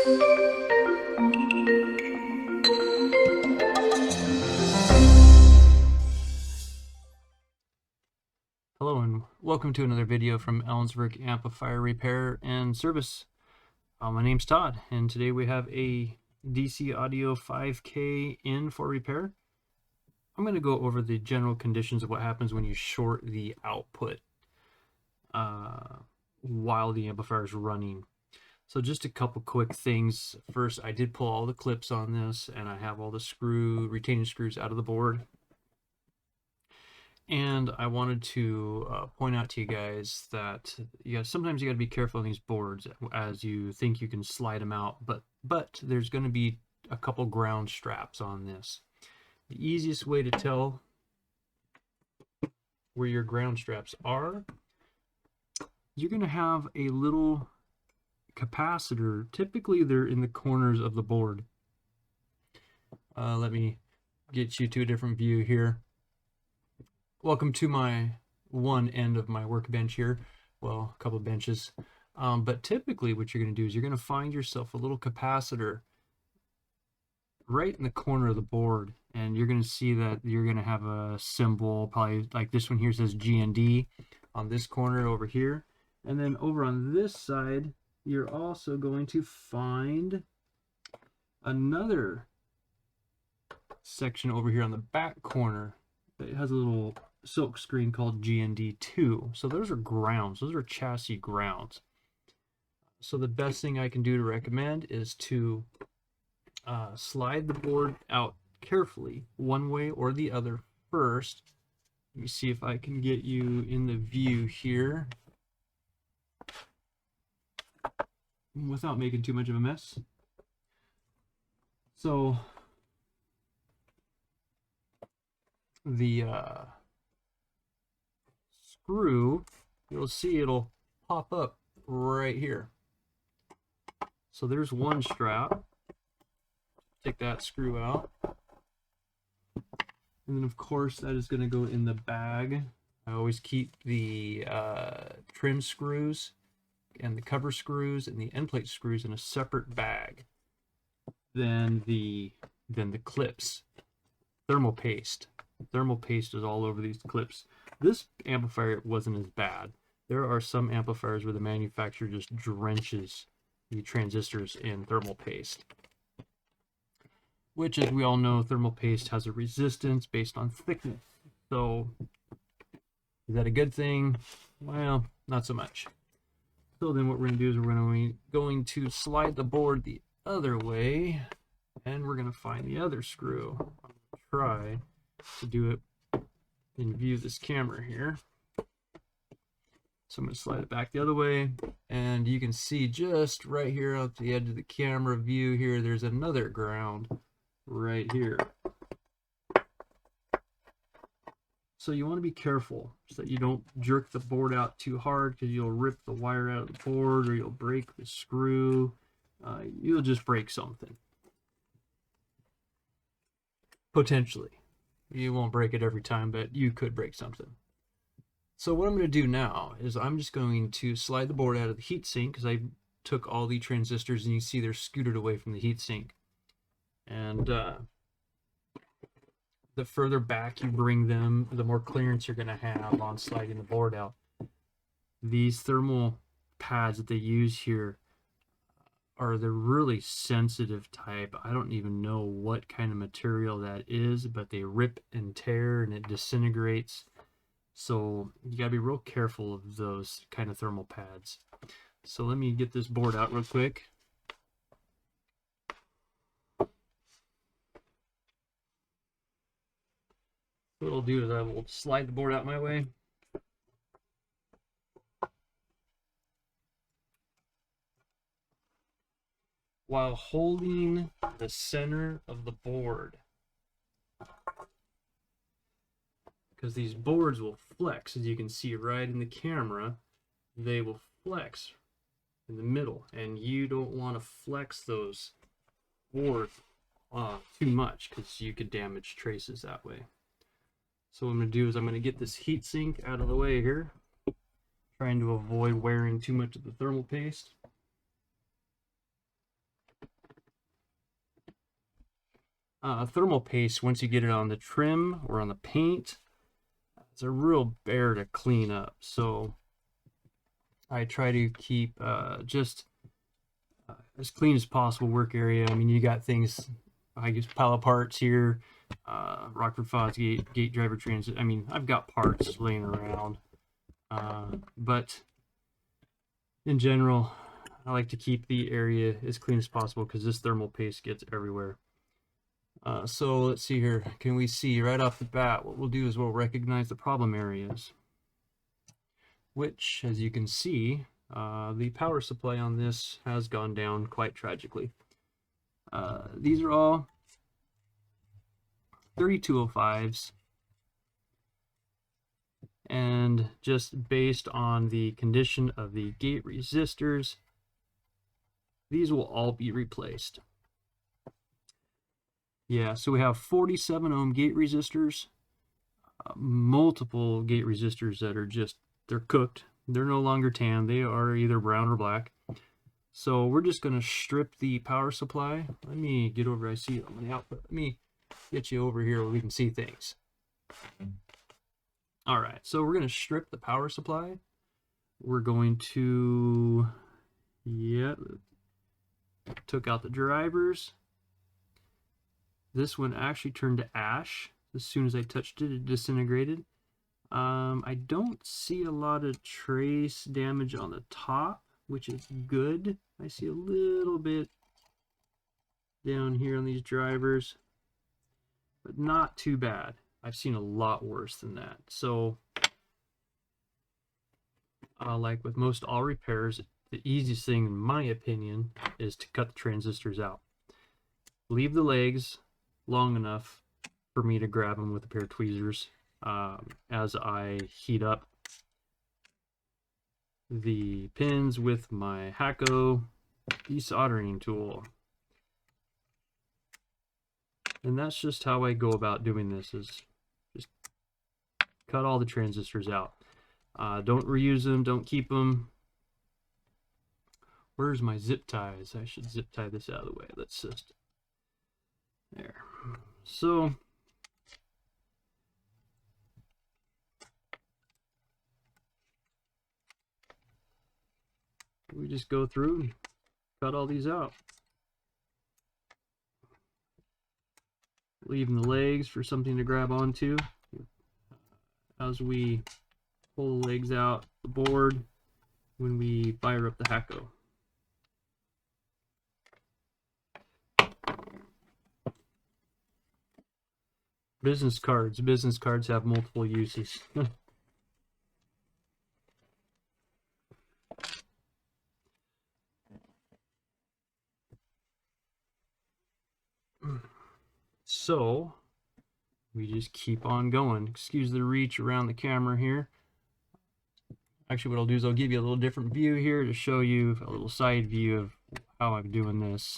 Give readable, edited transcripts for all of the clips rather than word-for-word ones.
Hello and welcome to another video from Ellensburg Amplifier Repair and Service. My name's Todd, and today we have a DC Audio 5K in for repair. I'm going to go over the general conditions of what happens when you short the output while the amplifier is running. So just a couple quick things. First, I did pull all the clips on this, and I have all the retaining screws out of the board. And I wanted to point out to you guys that sometimes you got to be careful on these boards as you think you can slide them out, but there's going to be a couple ground straps on this. The easiest way to tell where your ground straps are, you're going to have a little capacitor. Typically they're in the corners of the board. Let me get you to a different view here. Welcome to my one end of my workbench here. Well, a couple of benches. But typically what you're going to do is you're going to find yourself a little capacitor right in the corner of the board. And you're going to see that you're going to have a symbol, probably like this one here says G&D on this corner over here. And then over on this side, you're also going to find another section over here on the back corner. It has a little silk screen called G&D2. So those are grounds. Those are chassis grounds. So the best thing I can do to recommend is to slide the board out carefully one way or the other first. Let me see if I can get you in the view here without making too much of a mess. So the screw, you'll see it'll pop up right here. So there's one strap. Take that screw out. And then of course that is going to go in the bag. I always keep the trim screws and the cover screws and the end plate screws in a separate bag than the clips. Thermal paste. Thermal paste is all over these clips. This amplifier wasn't as bad. There are some amplifiers where the manufacturer just drenches the transistors in thermal paste, which, as we all know, thermal paste has a resistance based on thickness. So is that a good thing? Well, not so much. So then what we're going to do is we're going to slide the board the other way, and we're going to find the other screw. I'm going to try to do it in view of this camera here. So I'm going to slide it back the other way, and you can see just right here at the edge of the camera view here, there's another ground right here. So you want to be careful so that you don't jerk the board out too hard, because you'll rip the wire out of the board, or you'll break the screw. You'll just break something. Potentially. You won't break it every time, but you could break something. So what I'm going to do now is I'm just going to slide the board out of the heatsink, because I took all the transistors and you see they're scooted away from the heatsink. And the further back you bring them, the more clearance you're going to have on sliding the board out. These thermal pads that they use here are the really sensitive type. I don't even know what kind of material that is, but they rip and tear and it disintegrates. So you gotta be real careful of those kind of thermal pads. So let me get this board out real quick. What I'll do is I will slide the board out my way. While holding the center of the board, because these boards will flex, as you can see right in the camera. They will flex in the middle, and you don't want to flex those boards too much, because you could damage traces that way. So what I'm going to do is I'm going to get this heatsink out of the way here, trying to avoid wearing too much of the thermal paste. Thermal paste, once you get it on the trim or on the paint, it's a real bear to clean up. So I try to keep just as clean as possible work area. I mean, you got things, I guess, pile of parts here, Rockford Fosgate, gate driver transit. I mean, I've got parts laying around, but in general, I like to keep the area as clean as possible because this thermal paste gets everywhere. So let's see here. Can we see right off the bat? What we'll do is we'll recognize the problem areas, which, as you can see, the power supply on this has gone down quite tragically. These are all 3205s, and just based on the condition of the gate resistors, these will all be replaced. Yeah, so we have 47 ohm gate resistors, multiple gate resistors that are just, they're cooked. They're no longer tan. They are either brown or black. So we're just going to strip the power supply. Let me get over, I see it on the output. Let me get you over here where we can see things. All right, so we're going to strip the power supply. We're going to, took out the drivers. This one actually turned to ash. As soon as I touched it, it disintegrated. I don't see a lot of trace damage on the top, which is good. I see a little bit down here on these drivers, but not too bad. I've seen a lot worse than that. So, like with most all repairs, the easiest thing, in my opinion, is to cut the transistors out. Leave the legs long enough for me to grab them with a pair of tweezers as I heat up the pins with my Hakko desoldering tool. And that's just how I go about doing this, is just cut all the transistors out. Don't reuse them, don't keep them. Where's my zip ties? I should zip tie this out of the way. Let's just, there. So, we just go through and cut all these out. Leaving the legs for something to grab onto. As we pull the legs out the board when we fire up the Hakko. Business cards. Business cards have multiple uses. So, we just keep on going. Excuse the reach around the camera here. Actually, what I'll do is I'll give you a little different view here to show you a little side view of how I'm doing this.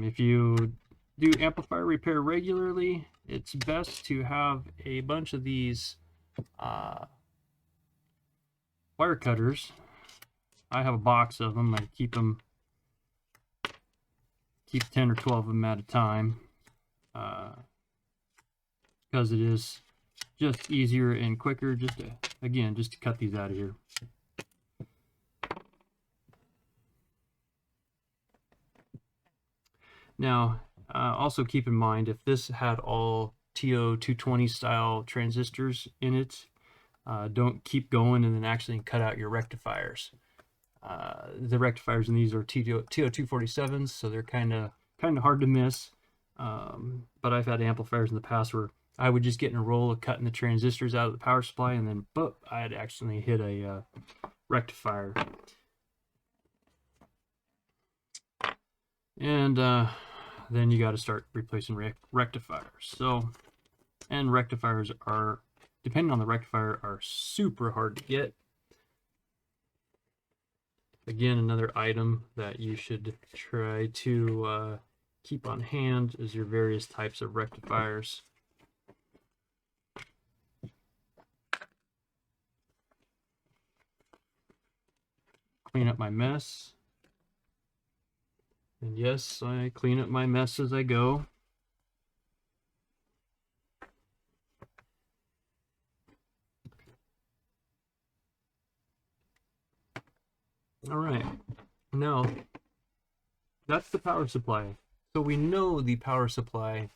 If you do amplifier repair regularly, it's best to have a bunch of these wire cutters. I have a box of them. I keep 10 or 12 of them at a time because it is just easier and quicker just to cut these out of here. Now, also keep in mind, if this had all TO220 style transistors in it, don't keep going and then actually cut out your rectifiers. The rectifiers in these are TO247s, so they're kind of hard to miss. But I've had amplifiers in the past where I would just get in a roll of cutting the transistors out of the power supply, and then boop, I had actually hit a rectifier. And then you got to start replacing rectifiers. So, and rectifiers are, depending on the rectifier, are super hard to get. Again, another item that you should try to keep on hand is your various types of rectifiers. Clean up my mess. And yes, I clean up my mess as I go. All right, now that's the power supply. So we know the power supply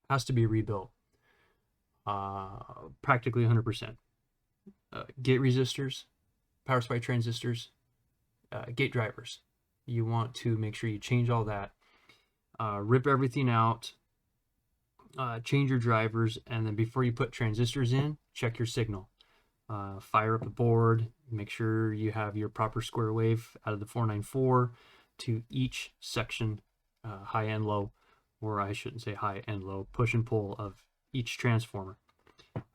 has to be rebuilt, practically 100%. Gate resistors, power supply transistors, gate drivers. You want to make sure you change all that, rip everything out, change your drivers, and then before you put transistors in, check your signal. Fire up the board, make sure you have your proper square wave out of the 494 to each section, high and low, or I shouldn't say high and low, push and pull of each transformer.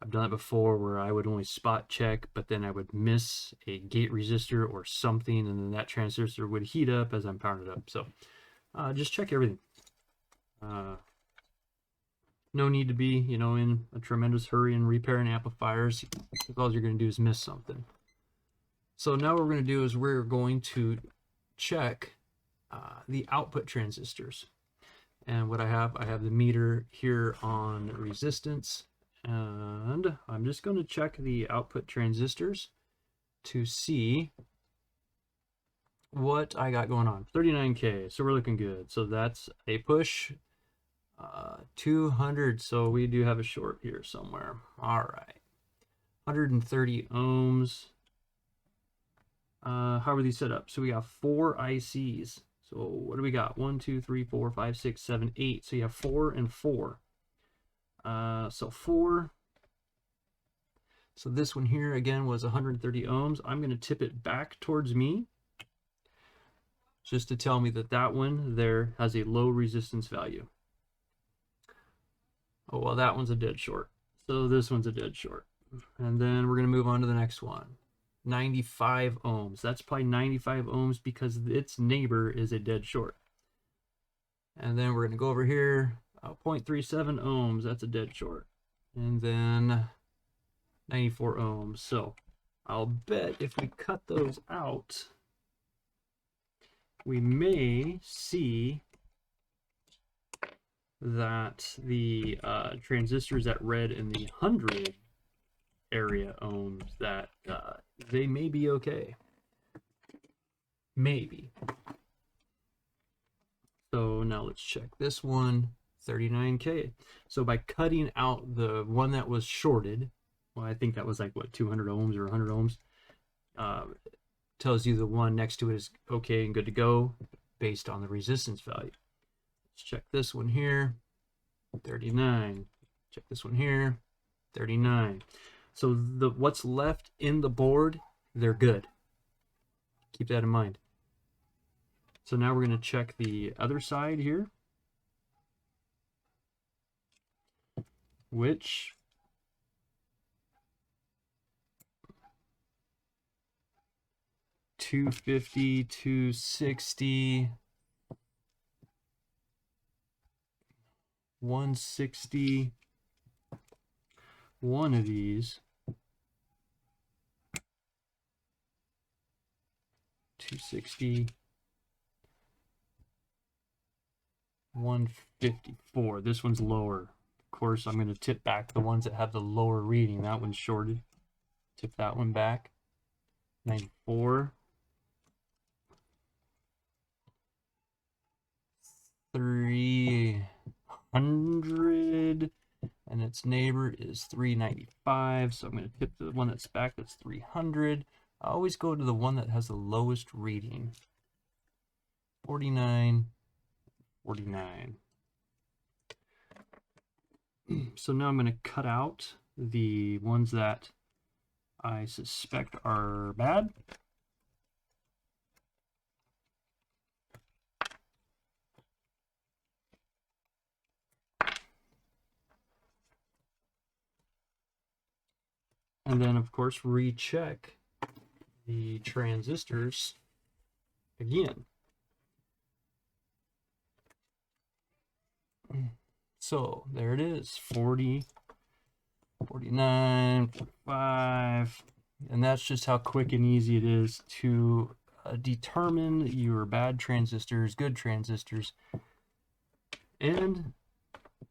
I've done it before where I would only spot check, but then I would miss a gate resistor or something, and then that transistor would heat up as I'm powering it up. So just check everything. No need to be, in a tremendous hurry and repairing amplifiers. All you're going to do is miss something. So now what we're going to do is we're going to check the output transistors. And what I have the meter here on resistance, and I'm just going to check the output transistors to see what I got going on. 39K, so we're looking good. So that's a push. 200, so we do have a short here somewhere. All right, 130 ohms. How are these set up? So we got 4 ICs. So what do we got? 1, 2, 3, 4, 5, 6, 7, 8. So you have 4 and 4. So 4. So this one here again was 130 ohms. I'm going to tip it back towards me, just to tell me that that one there has a low resistance value. Oh, well, that one's a dead short. So this one's a dead short. And then we're going to move on to the next one. 95 ohms. That's probably 95 ohms because its neighbor is a dead short. And then we're going to go over here. 0.37 ohms. That's a dead short. And then 94 ohms. So I'll bet if we cut those out, we may see that the transistors that read in the 100 area ohms, that they may be okay. Maybe. So now let's check this one, 39K. So by cutting out the one that was shorted, well, I think that was like, what, 200 ohms or 100 ohms, tells you the one next to it is okay and good to go based on the resistance value. Let's check this one here, 39. Check this one here, 39. So what's left in the board, they're good. Keep that in mind. So now we're going to check the other side here, which $250, $260, $160. One of these, 260, 154. This one's lower. Of course, I'm going to tip back the ones that have the lower reading. That one's shorted. Tip that one back. 94. 300. And its neighbor is 395. So I'm going to tip the one that's back, that's 300. I always go to the one that has the lowest reading. 49, 49. So now I'm going to cut out the ones that I suspect are bad. And then, of course, recheck the transistors again. So there it is, 40, 49, 45. And that's just how quick and easy it is to determine your bad transistors, good transistors, and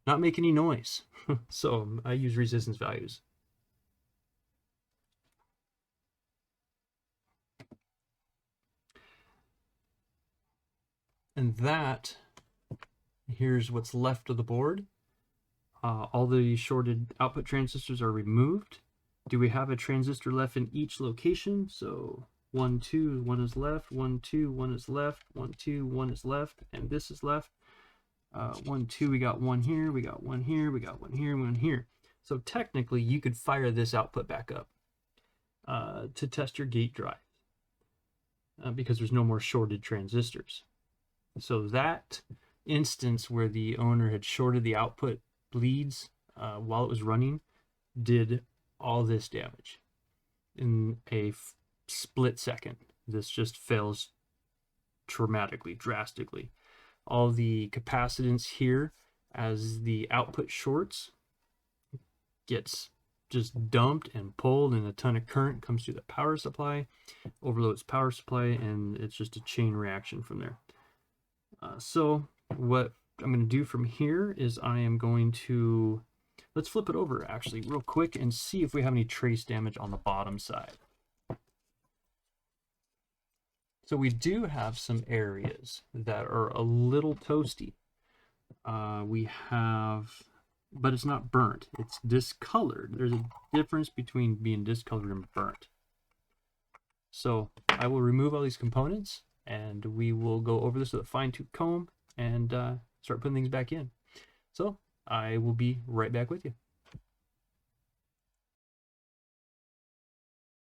not make any noise. So I use resistance values. And that, here's what's left of the board. All the shorted output transistors are removed. Do we have a transistor left in each location? So 1, 2, 1 is left, 1, 2, 1 is left, 1, 2, 1 is left, and this is left. 1, 2, we got 1 here, we got 1 here, we got 1 here, 1 here. So technically, you could fire this output back up to test your gate drive because there's no more shorted transistors. So that instance where the owner had shorted the output bleeds while it was running did all this damage in a split second. This just fails dramatically, drastically. All the capacitance here as the output shorts gets just dumped and pulled, and a ton of current comes through the power supply, overloads power supply, and it's just a chain reaction from there. So what I'm going to do from here is I am going to, let's flip it over actually real quick and see if we have any trace damage on the bottom side. So we do have some areas that are a little toasty. We have, but it's not burnt, it's discolored. There's a difference between being discolored and burnt. So I will remove all these components and we will go over this with a fine-tooth comb and start putting things back in. So I will be right back with you.